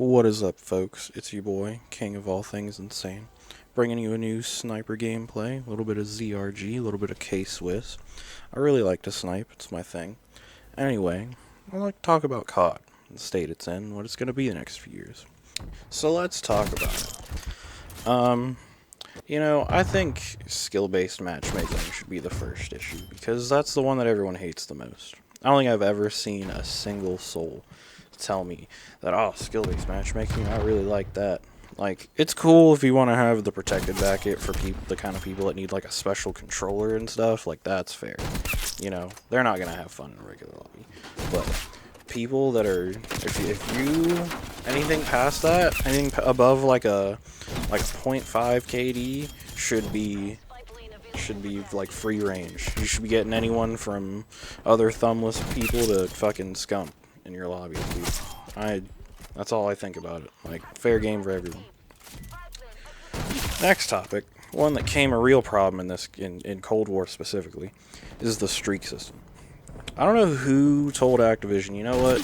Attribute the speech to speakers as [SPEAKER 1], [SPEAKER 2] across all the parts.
[SPEAKER 1] What is up, folks? It's your boy, King of all things insane, bringing you a new sniper gameplay, a little bit of ZRG, a little bit of K-Swiss. I really like to snipe, it's my thing. Anyway, I like to talk about COD, the state it's in, what it's going to be the next few years. So let's talk about it. I think skill-based matchmaking should be the first issue, because that's the one that everyone hates the most. I don't think I've ever seen a single soul tell me that, oh, skill-based matchmaking, I really like that. Like, it's cool if you want to have the protected backit for the kind of people that need, like, a special controller and stuff. Like, that's fair. You know, they're not going to have fun in a regular lobby. But people that are, if you, anything past that, anything above, like a .5 KD should be like free range. You should be getting anyone from other thumbless people to fucking scum in your lobby, dude. That's all I think about it. Like, fair game for everyone. Next topic, one that came a real problem in Cold War specifically, is the streak system. I don't know who told Activision, you know what,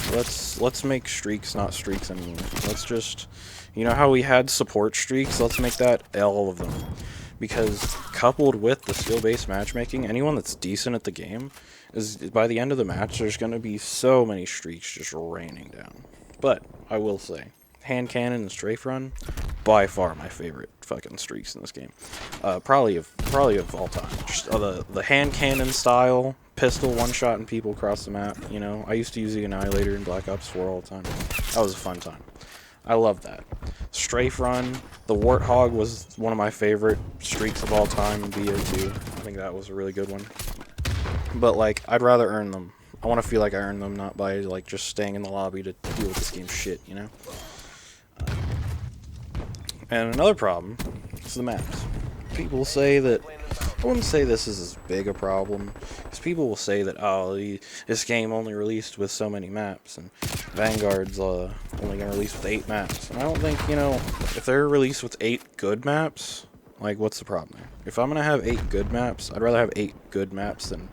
[SPEAKER 1] let's make streaks not streaks anymore. Let's just, you know how we had support streaks, let's make that all of them. Because coupled with the skill-based matchmaking, anyone that's decent at the game, is by the end of the match, there's going to be so many streaks just raining down. But, I will say, hand cannon and strafe run, by far my favorite fucking streaks in this game. Probably of all time. Just the hand cannon style, pistol one-shotting people across the map, you know. I used to use the Annihilator in Black Ops 4 all the time. That was a fun time. I love that. Strafe run, the Warthog was one of my favorite streaks of all time in BO2. I think that was a really good one. But, like, I'd rather earn them. I want to feel like I earned them, not by, like, just staying in the lobby to deal with this game's shit, you know? And another problem is the maps. People say that, I wouldn't say this is as big a problem, because people will say that, oh, this game only released with so many maps, and Vanguard's only going to release with 8 maps. And I don't think, you know, if they're released with 8 good maps, like, what's the problem there? If I'm going to have 8 good maps, I'd rather have 8 good maps than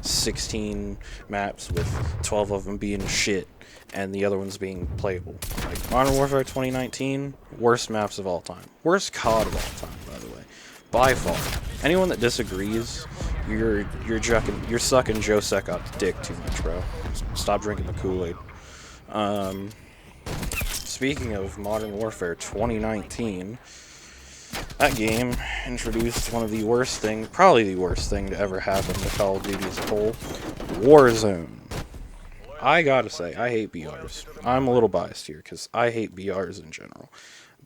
[SPEAKER 1] 16 maps with 12 of them being shit and the other ones being playable. Like, Modern Warfare 2019, worst maps of all time. Worst COD of all time, by the way. By far. Anyone that disagrees, you're sucking Joe Secot's dick too much, bro. Stop drinking the Kool-Aid. Speaking of Modern Warfare 2019, that game introduced one of the worst thing, probably the worst thing to ever happen to Call of Duty as a whole, Warzone. I gotta say, I hate BRs. I'm a little biased here, because I hate BRs in general.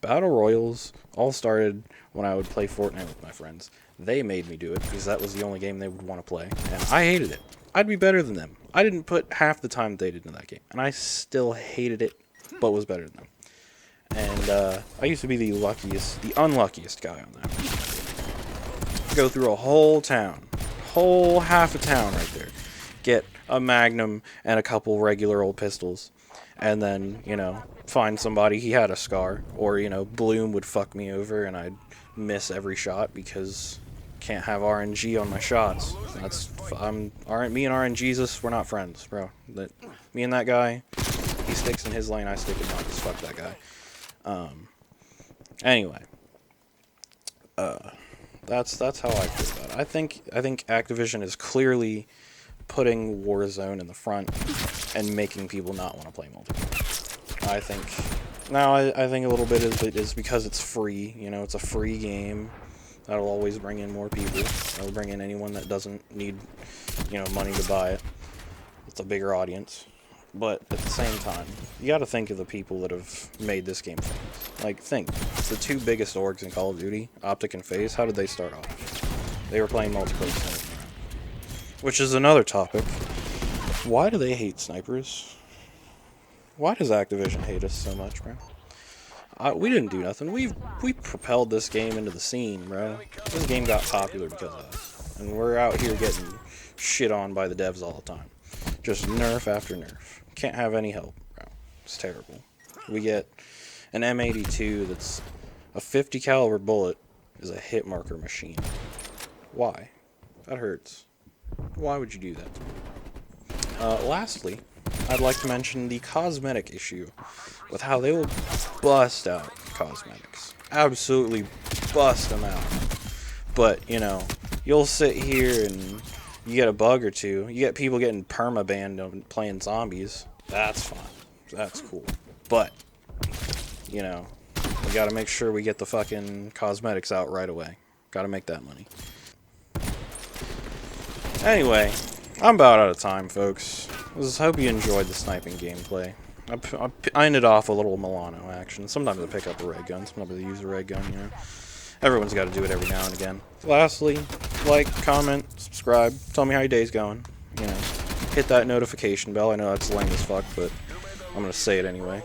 [SPEAKER 1] Battle Royals all started when I would play Fortnite with my friends. They made me do it, because that was the only game they would want to play, and I hated it. I'd be better than them. I didn't put half the time they did into that game, and I still hated it, but was better than them. And I used to be the unluckiest guy on that. Go through a whole town, whole half a town right there, get a Magnum and a couple regular old pistols, and then, you know, find somebody, he had a scar, or, you know, Bloom would fuck me over and I'd miss every shot because can't have RNG on my shots. Me and RNGesus, we're not friends, bro. Me and that guy, he sticks in his lane, I stick in mine. Just fuck that guy. Anyway, that's how I feel about it. I think Activision is clearly putting Warzone in the front and making people not want to play multiplayer. I think a little bit of it is because it's free. You know, it's a free game. That'll always bring in more people. That'll bring in anyone that doesn't need, you know, money to buy it. It's a bigger audience. But at the same time, you gotta think of the people that have made this game famous. Like, think, the 2 biggest orgs in Call of Duty, Optic and FaZe, how did they start off? They were playing multiplayer. Which is another topic. Why do they hate snipers? Why does Activision hate us so much, bro? We didn't do nothing. We propelled this game into the scene, bro. This game got popular because of us. And we're out here getting shit on by the devs all the time. Just nerf after nerf. Can't have any help, bro. It's terrible. We get an M82 that's a 50 caliber bullet is a hit marker machine. Why? That hurts. Why would you do that to me? Lastly, I'd like to mention the cosmetic issue with how they will bust out cosmetics. Absolutely bust them out. But, you know, you'll sit here and you get a bug or two. You get people getting perma-banned on playing zombies. That's fine. That's cool. But, you know, we gotta make sure we get the fucking cosmetics out right away. Gotta make that money. Anyway, I'm about out of time, folks. I hope you enjoyed the sniping gameplay. I ended off a little Milano action. Sometimes I pick up a ray gun, sometimes I use a ray gun, you know. Everyone's got to do it every now and again. Lastly, like, comment, subscribe, tell me how your day's going. You know, hit that notification bell. I know that's lame as fuck, but I'm gonna say it anyway.